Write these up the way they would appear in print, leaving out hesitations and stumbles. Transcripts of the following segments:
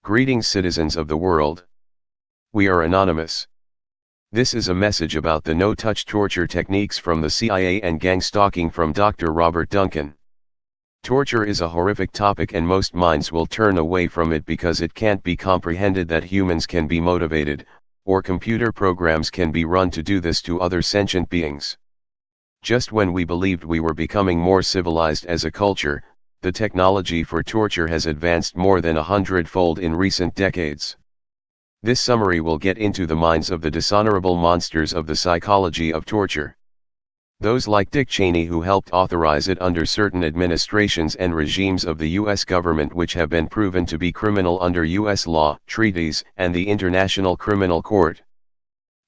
Greetings, citizens of the world. We are anonymous. This is a message about the no-touch torture techniques from the CIA and gang stalking from Dr. Robert Duncan. Torture is a horrific topic and most minds will turn away from it because it can't be comprehended that humans can be motivated, or computer programs can be run to do this to other sentient beings. Just when we believed we were becoming more civilized as a culture, the technology for torture has advanced more than 100-fold in recent decades. This summary will get into the minds of the dishonorable monsters of the psychology of torture. Those like Dick Cheney who helped authorize it under certain administrations and regimes of the US government which have been proven to be criminal under US law, treaties, and the International Criminal Court.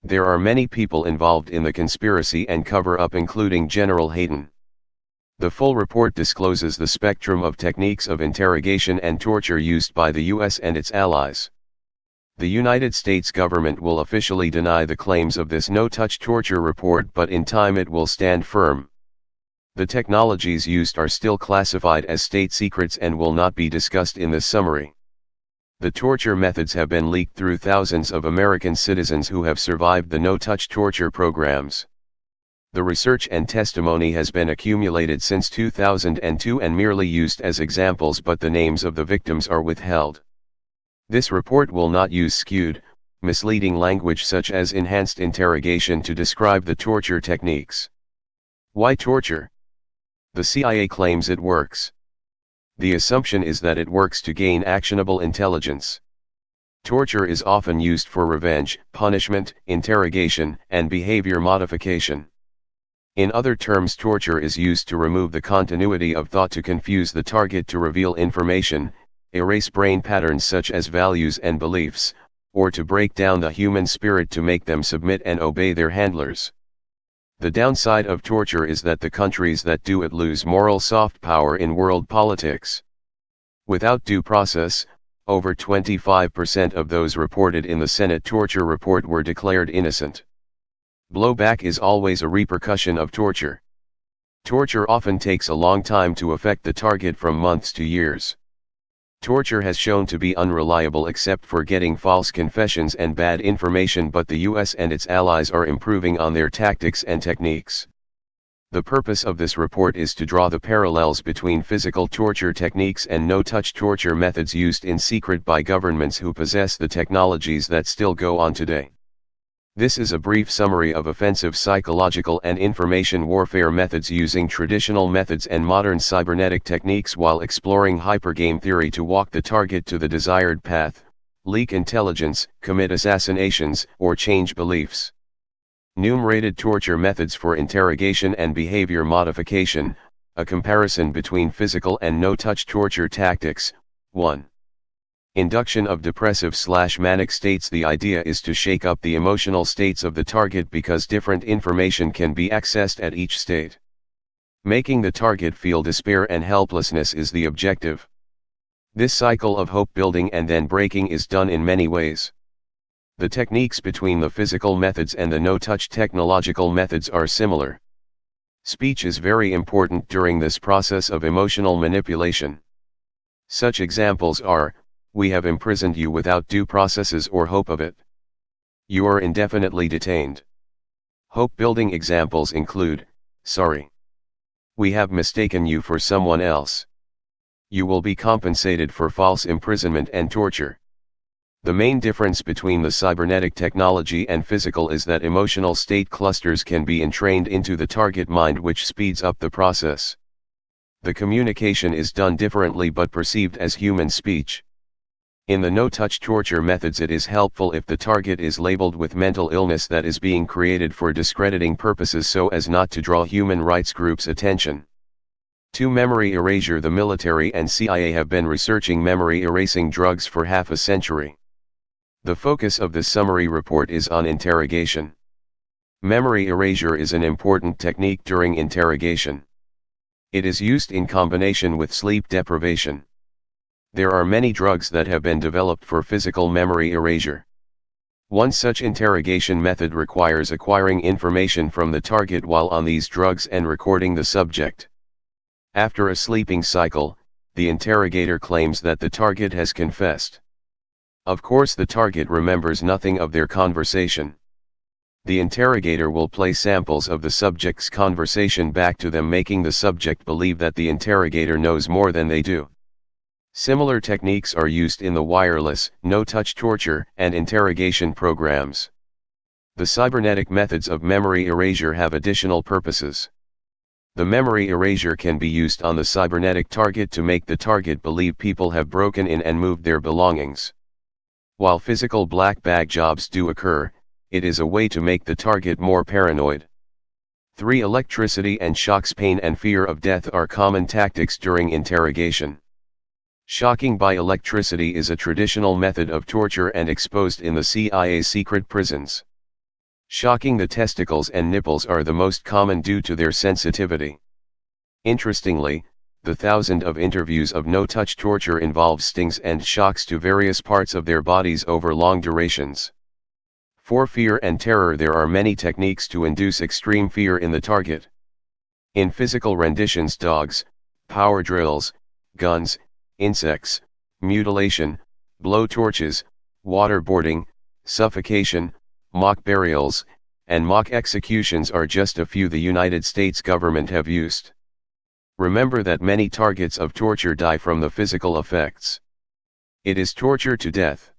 There are many people involved in the conspiracy and cover-up including General Hayden. The full report discloses the spectrum of techniques of interrogation and torture used by the US and its allies. The United States government will officially deny the claims of this no-touch torture report, but in time it will stand firm. The technologies used are still classified as state secrets and will not be discussed in this summary. The torture methods have been leaked through thousands of American citizens who have survived the no-touch torture programs. The research and testimony has been accumulated since 2002 and merely used as examples, but the names of the victims are withheld. This report will not use skewed, misleading language such as enhanced interrogation to describe the torture techniques. Why torture? The CIA claims it works. The assumption is that it works to gain actionable intelligence. Torture is often used for revenge, punishment, interrogation, and behavior modification. In other terms, torture is used to remove the continuity of thought, to confuse the target, to reveal information, erase brain patterns such as values and beliefs, or to break down the human spirit to make them submit and obey their handlers. The downside of torture is that the countries that do it lose moral soft power in world politics. Without due process, over 25% of those reported in the Senate torture report were declared innocent. Blowback is always a repercussion of torture. Torture often takes a long time to affect the target, from months to years. Torture has shown to be unreliable except for getting false confessions and bad information, but the US and its allies are improving on their tactics and techniques. The purpose of this report is to draw the parallels between physical torture techniques and no-touch torture methods used in secret by governments who possess the technologies that still go on today. This is a brief summary of offensive psychological and information warfare methods using traditional methods and modern cybernetic techniques while exploring hypergame theory to walk the target to the desired path, leak intelligence, commit assassinations, or change beliefs. Enumerated torture methods for interrogation and behavior modification, a comparison between physical and no-touch torture tactics. 1. Induction of depressive/manic states. The idea is to shake up the emotional states of the target because different information can be accessed at each state. Making the target feel despair and helplessness is the objective. This cycle of hope building and then breaking is done in many ways. The techniques between the physical methods and the no-touch technological methods are similar. Speech is very important during this process of emotional manipulation. Such examples are: we have imprisoned you without due processes or hope of it. You are indefinitely detained. Hope-building examples include: sorry, we have mistaken you for someone else. You will be compensated for false imprisonment and torture. The main difference between the cybernetic technology and physical is that emotional state clusters can be entrained into the target mind, which speeds up the process. The communication is done differently but perceived as human speech. In the no-touch torture methods, it is helpful if the target is labeled with mental illness that is being created for discrediting purposes so as not to draw human rights groups' attention. 2. Memory erasure. The military and CIA have been researching memory erasing drugs for half a century. The focus of this summary report is on interrogation. Memory erasure is an important technique during interrogation. It is used in combination with sleep deprivation. There are many drugs that have been developed for physical memory erasure. One such interrogation method requires acquiring information from the target while on these drugs and recording the subject. After a sleeping cycle, the interrogator claims that the target has confessed. Of course the target remembers nothing of their conversation. The interrogator will play samples of the subject's conversation back to them, making the subject believe that the interrogator knows more than they do. Similar techniques are used in the wireless, no-touch torture, and interrogation programs. The cybernetic methods of memory erasure have additional purposes. The memory erasure can be used on the cybernetic target to make the target believe people have broken in and moved their belongings. While physical black bag jobs do occur, it is a way to make the target more paranoid. 3. Electricity and shocks. Pain and fear of death are common tactics during interrogation. Shocking by electricity is a traditional method of torture and exposed in the CIA's secret prisons. Shocking the testicles and nipples are the most common due to their sensitivity. Interestingly, the thousands of interviews of no-touch torture involve stings and shocks to various parts of their bodies over long durations. For fear and terror, there are many techniques to induce extreme fear in the target. In physical renditions, dogs, power drills, guns, insects, mutilation, blow torches, waterboarding, suffocation, mock burials, and mock executions are just a few the United States government have used. Remember that many targets of torture die from the physical effects. It is torture to death.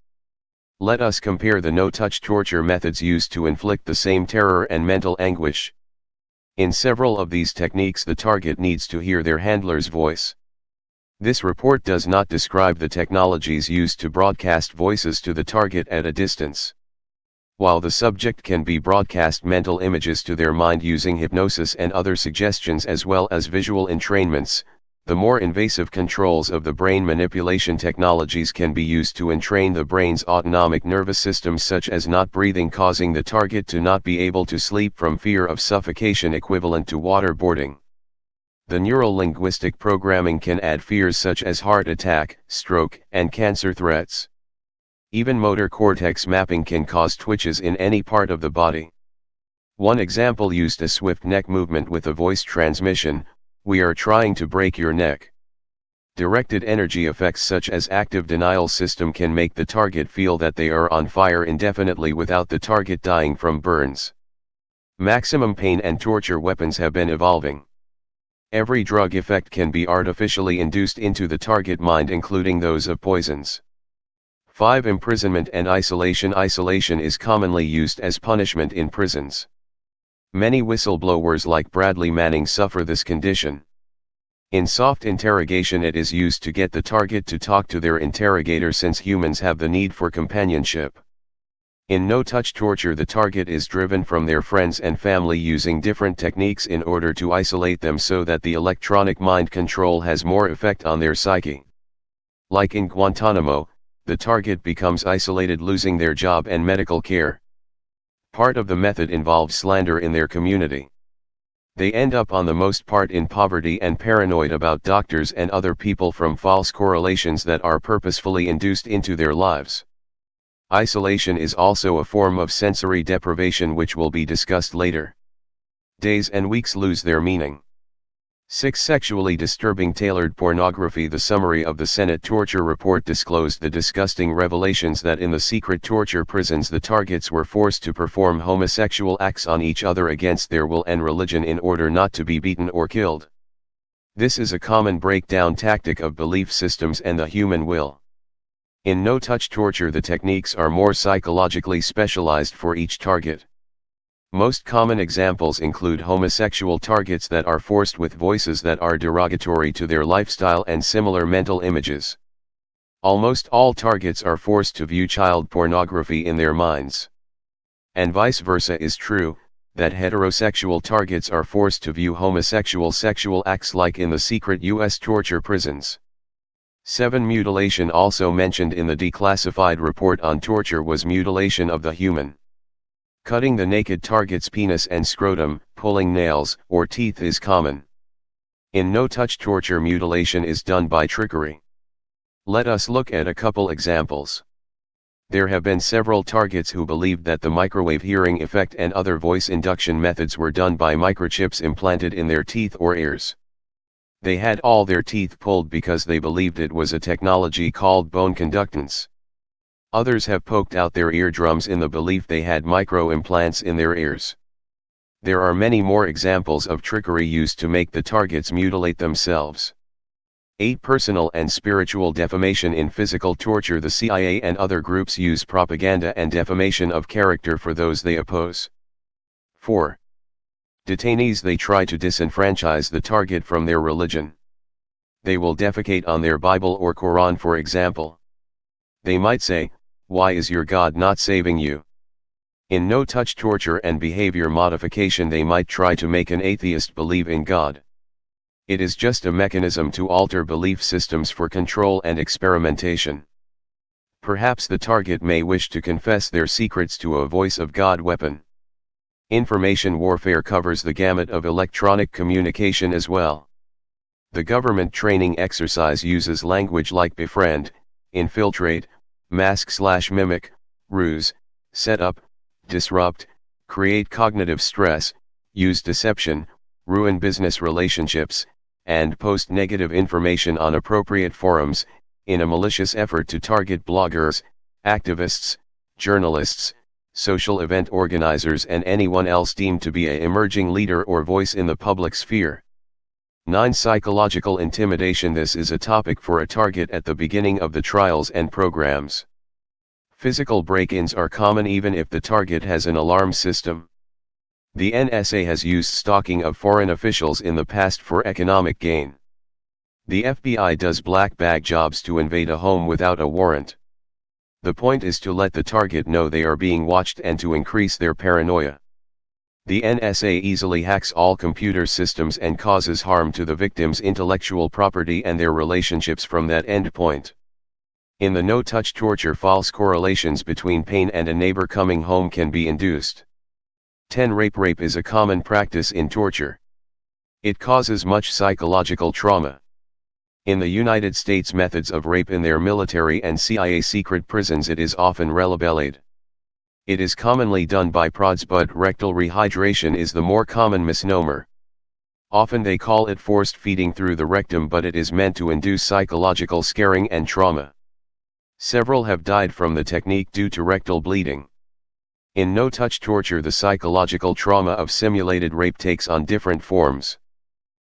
Let us compare the no-touch torture methods used to inflict the same terror and mental anguish. In several of these techniques, the target needs to hear their handler's voice. This report does not describe the technologies used to broadcast voices to the target at a distance. While the subject can be broadcast mental images to their mind using hypnosis and other suggestions as well as visual entrainments, the more invasive controls of the brain manipulation technologies can be used to entrain the brain's autonomic nervous system, such as not breathing, causing the target to not be able to sleep from fear of suffocation, equivalent to waterboarding. The neuro-linguistic programming can add fears such as heart attack, stroke, and cancer threats. Even motor cortex mapping can cause twitches in any part of the body. One example used a swift neck movement with a voice transmission: "We are trying to break your neck." Directed energy effects such as active denial system can make the target feel that they are on fire indefinitely without the target dying from burns. Maximum pain and torture weapons have been evolving. Every drug effect can be artificially induced into the target mind, including those of poisons. 5. Imprisonment and isolation. Isolation is commonly used as punishment in prisons. Many whistleblowers like Bradley Manning suffer this condition. In soft interrogation, it is used to get the target to talk to their interrogator, since humans have the need for companionship. In no-touch torture, the target is driven from their friends and family using different techniques in order to isolate them so that the electronic mind control has more effect on their psyche. Like in Guantanamo, the target becomes isolated, losing their job and medical care. Part of the method involves slander in their community. They end up on the most part in poverty and paranoid about doctors and other people from false correlations that are purposefully induced into their lives. Isolation is also a form of sensory deprivation, which will be discussed later. Days and weeks lose their meaning. 6. Sexually disturbing tailored pornography. The summary of the Senate torture report disclosed the disgusting revelations that in the secret torture prisons the targets were forced to perform homosexual acts on each other against their will and religion in order not to be beaten or killed. This is a common breakdown tactic of belief systems and the human will. In no-touch torture, the techniques are more psychologically specialized for each target. Most common examples include homosexual targets that are forced with voices that are derogatory to their lifestyle and similar mental images. Almost all targets are forced to view child pornography in their minds. And vice versa is true, that heterosexual targets are forced to view homosexual sexual acts, like in the secret U.S. torture prisons. 7. Mutilation. Also mentioned in the declassified report on torture was mutilation of the human. Cutting the naked target's penis and scrotum, pulling nails or teeth is common. In no-touch torture, mutilation is done by trickery. Let us look at a couple examples. There have been several targets who believed that the microwave hearing effect and other voice induction methods were done by microchips implanted in their teeth or ears. They had all their teeth pulled because they believed it was a technology called bone conductance. Others have poked out their eardrums in the belief they had micro-implants in their ears. There are many more examples of trickery used to make the targets mutilate themselves. 8. Personal and spiritual defamation in physical torture. The CIA and other groups use propaganda and defamation of character for those they oppose. 4. Detainees. They try to disenfranchise the target from their religion. They will defecate on their Bible or Quran, for example. They might say, "Why is your God not saving you?" In no-touch torture and behavior modification, they might try to make an atheist believe in God. It is just a mechanism to alter belief systems for control and experimentation. Perhaps the target may wish to confess their secrets to a voice of God weapon. Information warfare covers the gamut of electronic communication as well. The government training exercise uses language like befriend, infiltrate, mask/mimic, ruse, set up, disrupt, create cognitive stress, use deception, ruin business relationships, and post negative information on appropriate forums, in a malicious effort to target bloggers, activists, journalists, social event organizers, and anyone else deemed to be an emerging leader or voice in the public sphere. 9. Psychological intimidation. This is a topic for a target at the beginning of the trials and programs. Physical break-ins are common even if the target has an alarm system. The NSA has used stalking of foreign officials in the past for economic gain. The FBI does black bag jobs to invade a home without a warrant. The point is to let the target know they are being watched and to increase their paranoia. The NSA easily hacks all computer systems and causes harm to the victim's intellectual property and their relationships from that endpoint. In the no-touch torture, false correlations between pain and a neighbor coming home can be induced. 10. Rape is a common practice in torture. It causes much psychological trauma. In the United States methods of rape in their military and CIA secret prisons, it is often relabeled. It is commonly done by prods, but rectal rehydration is the more common misnomer. Often they call it forced feeding through the rectum, but it is meant to induce psychological scarring and trauma. Several have died from the technique due to rectal bleeding. In no-touch torture, the psychological trauma of simulated rape takes on different forms.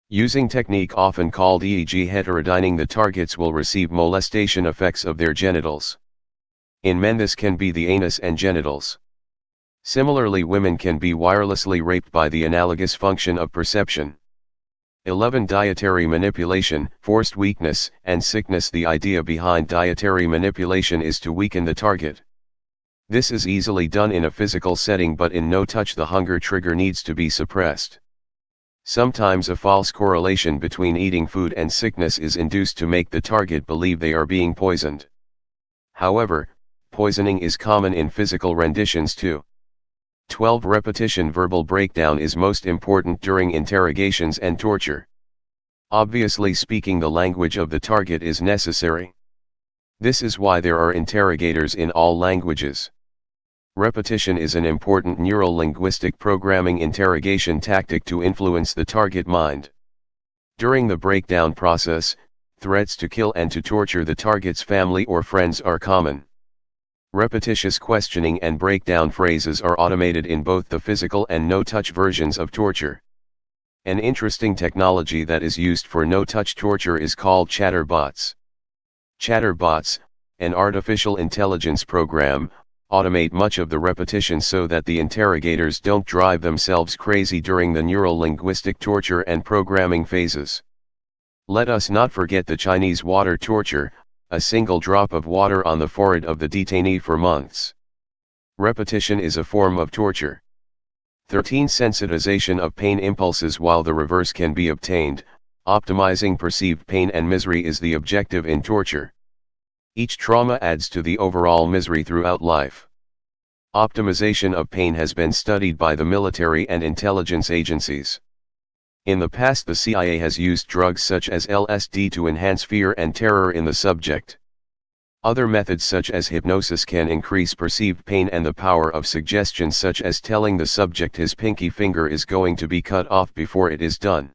Using technique often called EEG heterodyning, the targets will receive molestation effects of their genitals. In men, this can be the anus and genitals. Similarly, women can be wirelessly raped by the analogous function of perception. 11. Dietary manipulation, forced weakness and sickness. The idea behind dietary manipulation is to weaken the target. This is easily done in a physical setting, but in no-touch the hunger trigger needs to be suppressed. Sometimes a false correlation between eating food and sickness is induced to make the target believe they are being poisoned. However, poisoning is common in physical renditions too. 12. Repetition. Verbal breakdown is most important during interrogations and torture. Obviously, speaking the language of the target is necessary. This is why there are interrogators in all languages. Repetition is an important neural-linguistic programming interrogation tactic to influence the target mind. During the breakdown process, threats to kill and to torture the target's family or friends are common. Repetitious questioning and breakdown phrases are automated in both the physical and no-touch versions of torture. An interesting technology that is used for no-touch torture is called chatterbots. Chatterbots, an artificial intelligence program, automate much of the repetition so that the interrogators don't drive themselves crazy during the neural-linguistic torture and programming phases. Let us not forget the Chinese water torture, a single drop of water on the forehead of the detainee for months. Repetition is a form of torture. 13. Sensitization of pain impulses. While the reverse can be obtained, optimizing perceived pain and misery is the objective in torture. Each trauma adds to the overall misery throughout life. Optimization of pain has been studied by the military and intelligence agencies. In the past, the CIA has used drugs such as LSD to enhance fear and terror in the subject. Other methods such as hypnosis can increase perceived pain, and the power of suggestion such as telling the subject his pinky finger is going to be cut off before it is done.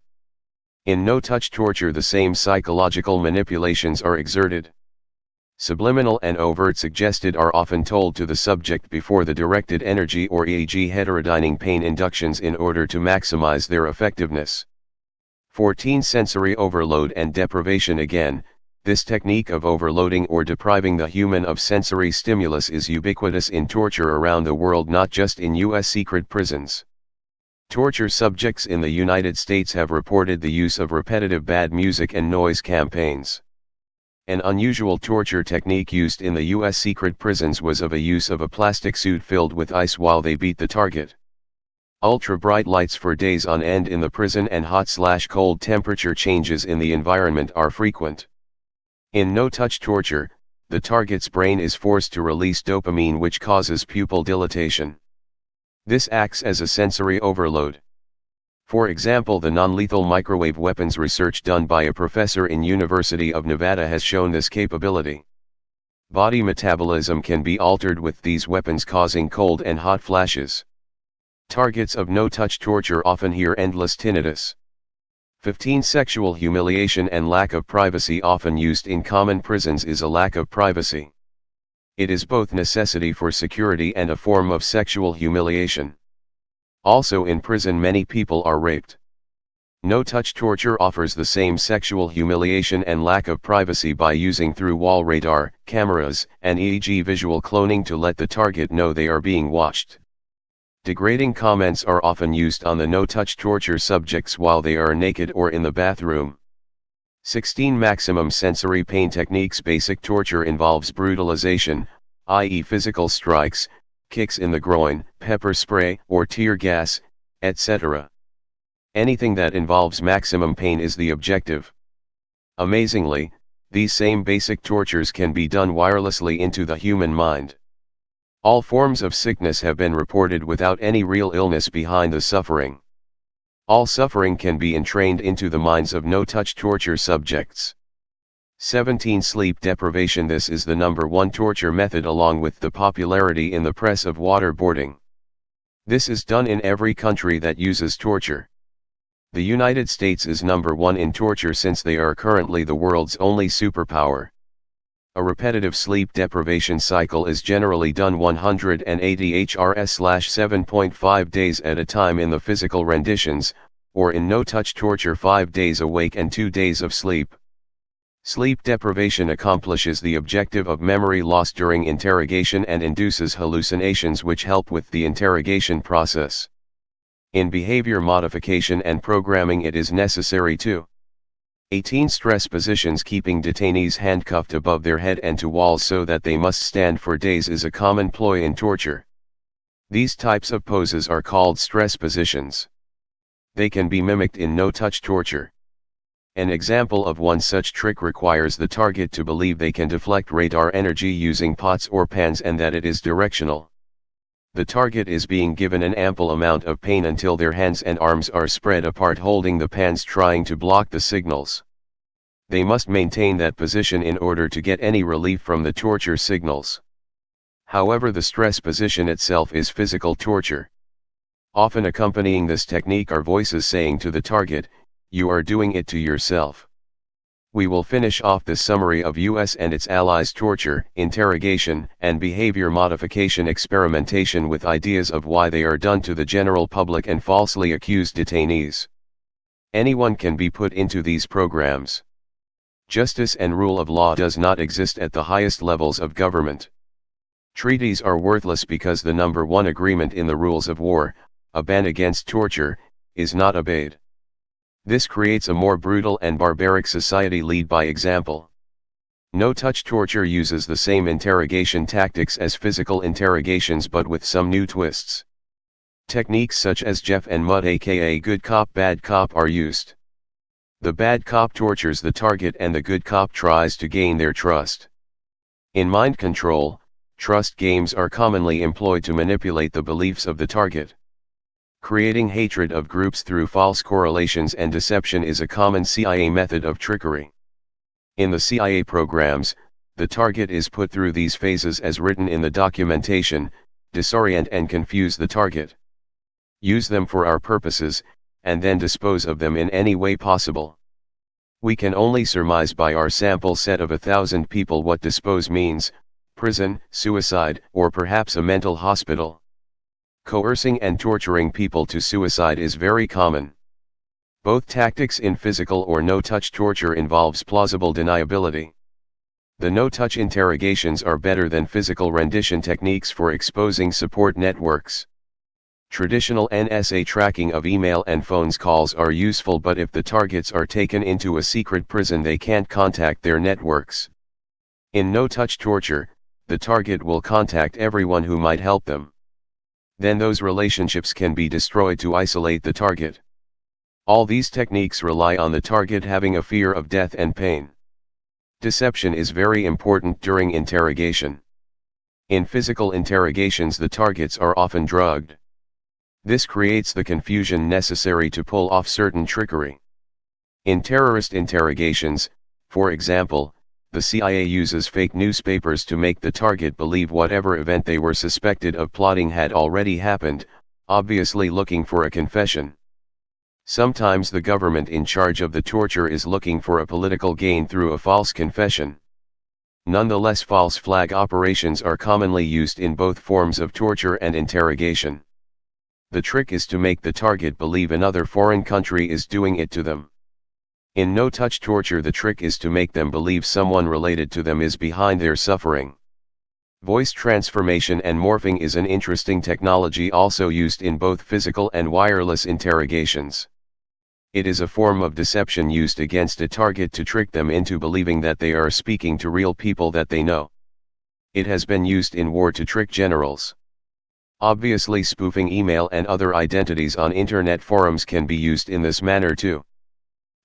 In no-touch torture, the same psychological manipulations are exerted. Subliminal and overt suggested are often told to the subject before the directed energy or e.g. heterodyning pain inductions in order to maximize their effectiveness. 14. Sensory overload and deprivation. Again, this technique of overloading or depriving the human of sensory stimulus is ubiquitous in torture around the world, not just in U.S. secret prisons. Torture subjects in the United States have reported the use of repetitive bad music and noise campaigns. An unusual torture technique used in the U.S. secret prisons was of a use of a plastic suit filled with ice while they beat the target. Ultra-bright lights for days on end in the prison and hot/cold temperature changes in the environment are frequent. In no-touch torture, the target's brain is forced to release dopamine, which causes pupil dilatation. This acts as a sensory overload. For example, the non-lethal microwave weapons research done by a professor in University of Nevada has shown this capability. Body metabolism can be altered with these weapons, causing cold and hot flashes. Targets of no-touch torture often hear endless tinnitus. 15. Sexual humiliation and lack of privacy. Often used in common prisons is a lack of privacy. It is both necessity for security and a form of sexual humiliation. Also in prison many people are raped. No-touch torture offers the same sexual humiliation and lack of privacy by using through-wall radar, cameras, and e.g. visual cloning to let the target know they are being watched. Degrading comments are often used on the no-touch torture subjects while they are naked or in the bathroom. 16. Maximum sensory pain techniques. Basic torture involves brutalization, i.e. physical strikes, kicks in the groin, pepper spray, or tear gas, etc. Anything that involves maximum pain is the objective. Amazingly, these same basic tortures can be done wirelessly into the human mind. All forms of sickness have been reported without any real illness behind the suffering. All suffering can be entrained into the minds of no-touch torture subjects. 17. Sleep deprivation. This is the #1 torture method along with the popularity in the press of waterboarding. This is done in every country that uses torture. The United States is #1 in torture since they are currently the world's only superpower. A repetitive sleep deprivation cycle is generally done 180 HRS/7.5 days at a time in the physical renditions, or in no-touch torture 5 days awake and 2 days of sleep. Sleep deprivation accomplishes the objective of memory loss during interrogation and induces hallucinations which help with the interrogation process. In behavior modification and programming it is necessary to 18. Stress positions. Keeping detainees handcuffed above their head and to walls so that they must stand for days is a common ploy in torture. These types of poses are called stress positions. They can be mimicked in no-touch torture. An example of one such trick requires the target to believe they can deflect radar energy using pots or pans and that it is directional. The target is being given an ample amount of pain until their hands and arms are spread apart holding the pans, trying to block the signals. They must maintain that position in order to get any relief from the torture signals. However, the stress position itself is physical torture. Often accompanying this technique are voices saying to the target, "You are doing it to yourself." We will finish off this summary of US and its allies' torture, interrogation, and behavior modification experimentation with ideas of why they are done to the general public and falsely accused detainees. Anyone can be put into these programs. Justice and rule of law does not exist at the highest levels of government. Treaties are worthless because the #1 agreement in the rules of war, a ban against torture, is not obeyed. This creates a more brutal and barbaric society. Lead by example. No-touch torture uses the same interrogation tactics as physical interrogations but with some new twists. Techniques such as Jeff and Mud aka good cop bad cop are used. The bad cop tortures the target and the good cop tries to gain their trust. In mind control, trust games are commonly employed to manipulate the beliefs of the target. Creating hatred of groups through false correlations and deception is a common CIA method of trickery. In the CIA programs, the target is put through these phases as written in the documentation, disorient and confuse the target. Use them for our purposes, and then dispose of them in any way possible. We can only surmise by our sample set of 1,000 people what dispose means: prison, suicide, or perhaps a mental hospital. Coercing and torturing people to suicide is very common. Both tactics in physical or no-touch torture involves plausible deniability. The no-touch interrogations are better than physical rendition techniques for exposing support networks. Traditional NSA tracking of email and phone calls are useful, but if the targets are taken into a secret prison, they can't contact their networks. In no-touch torture, the target will contact everyone who might help them. Then those relationships can be destroyed to isolate the target. All these techniques rely on the target having a fear of death and pain. Deception is very important during interrogation. In physical interrogations, the targets are often drugged. This creates the confusion necessary to pull off certain trickery. In terrorist interrogations, for example, the CIA uses fake newspapers to make the target believe whatever event they were suspected of plotting had already happened, obviously looking for a confession. Sometimes the government in charge of the torture is looking for a political gain through a false confession. Nonetheless, false flag operations are commonly used in both forms of torture and interrogation. The trick is to make the target believe another foreign country is doing it to them. In no-touch torture, the trick is to make them believe someone related to them is behind their suffering. Voice transformation and morphing is an interesting technology also used in both physical and wireless interrogations. It is a form of deception used against a target to trick them into believing that they are speaking to real people that they know. It has been used in war to trick generals. Obviously, spoofing email and other identities on internet forums can be used in this manner too.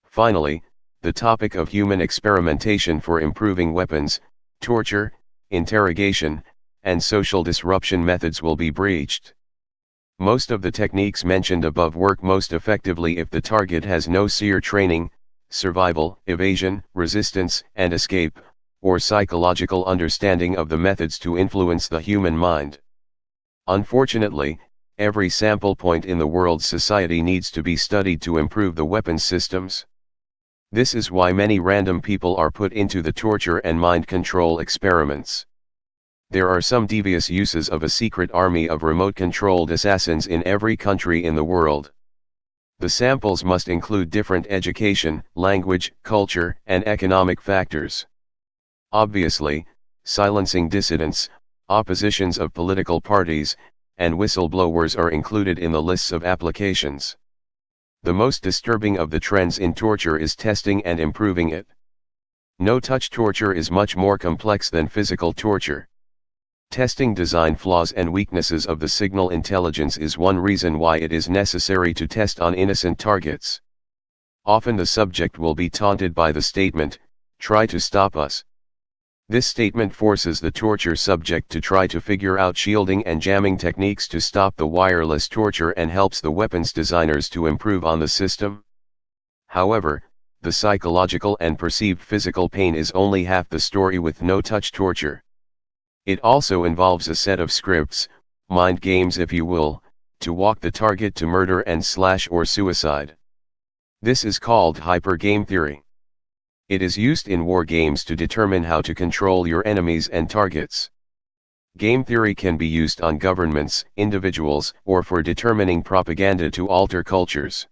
Finally, the topic of human experimentation for improving weapons, torture, interrogation, and social disruption methods will be breached. Most of the techniques mentioned above work most effectively if the target has no SEER training, survival, evasion, resistance, and escape, or psychological understanding of the methods to influence the human mind. Unfortunately, every sample point in the world's society needs to be studied to improve the weapons systems. This is why many random people are put into the torture and mind control experiments. There are some devious uses of a secret army of remote-controlled assassins in every country in the world. The samples must include different education, language, culture, and economic factors. Obviously, silencing dissidents, oppositions of political parties, and whistleblowers are included in the lists of applications. The most disturbing of the trends in torture is testing and improving it. No-touch torture is much more complex than physical torture. Testing design flaws and weaknesses of the signal intelligence is one reason why it is necessary to test on innocent targets. Often the subject will be taunted by the statement, "Try to stop us." This statement forces the torture subject to try to figure out shielding and jamming techniques to stop the wireless torture and helps the weapons designers to improve on the system. However, the psychological and perceived physical pain is only half the story with no-touch torture. It also involves a set of scripts, mind games if you will, to walk the target to murder and slash or suicide. This is called hyper-game theory. It is used in war games to determine how to control your enemies and targets. Game theory can be used on governments, individuals, or for determining propaganda to alter cultures.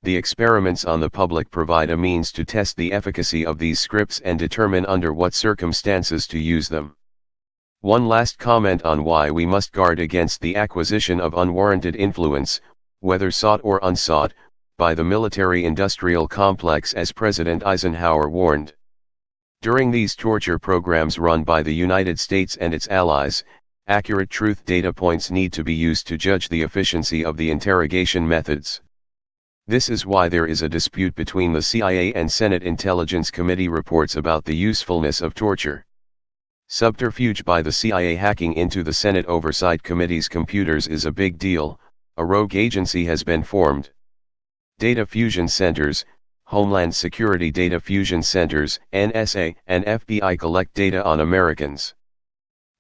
The experiments on the public provide a means to test the efficacy of these scripts and determine under what circumstances to use them. One last comment on why we must guard against the acquisition of unwarranted influence, whether sought or unsought, by the military-industrial complex, as President Eisenhower warned. During these torture programs run by the United States and its allies, accurate truth data points need to be used to judge the efficiency of the interrogation methods. This is why there is a dispute between the CIA and Senate Intelligence Committee reports about the usefulness of torture. Subterfuge by the CIA hacking into the Senate Oversight Committee's computers is a big deal. A rogue agency has been formed. Data fusion centers, Homeland Security Data Fusion Centers, NSA, and FBI collect data on Americans.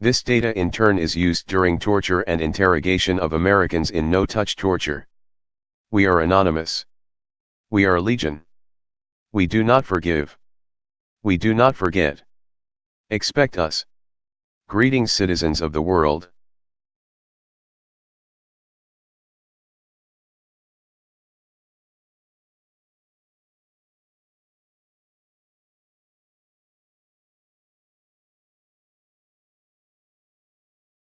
This data in turn is used during torture and interrogation of Americans in no-touch torture. We are anonymous. We are legion. We do not forgive. We do not forget. Expect us. Greetings, citizens of the world.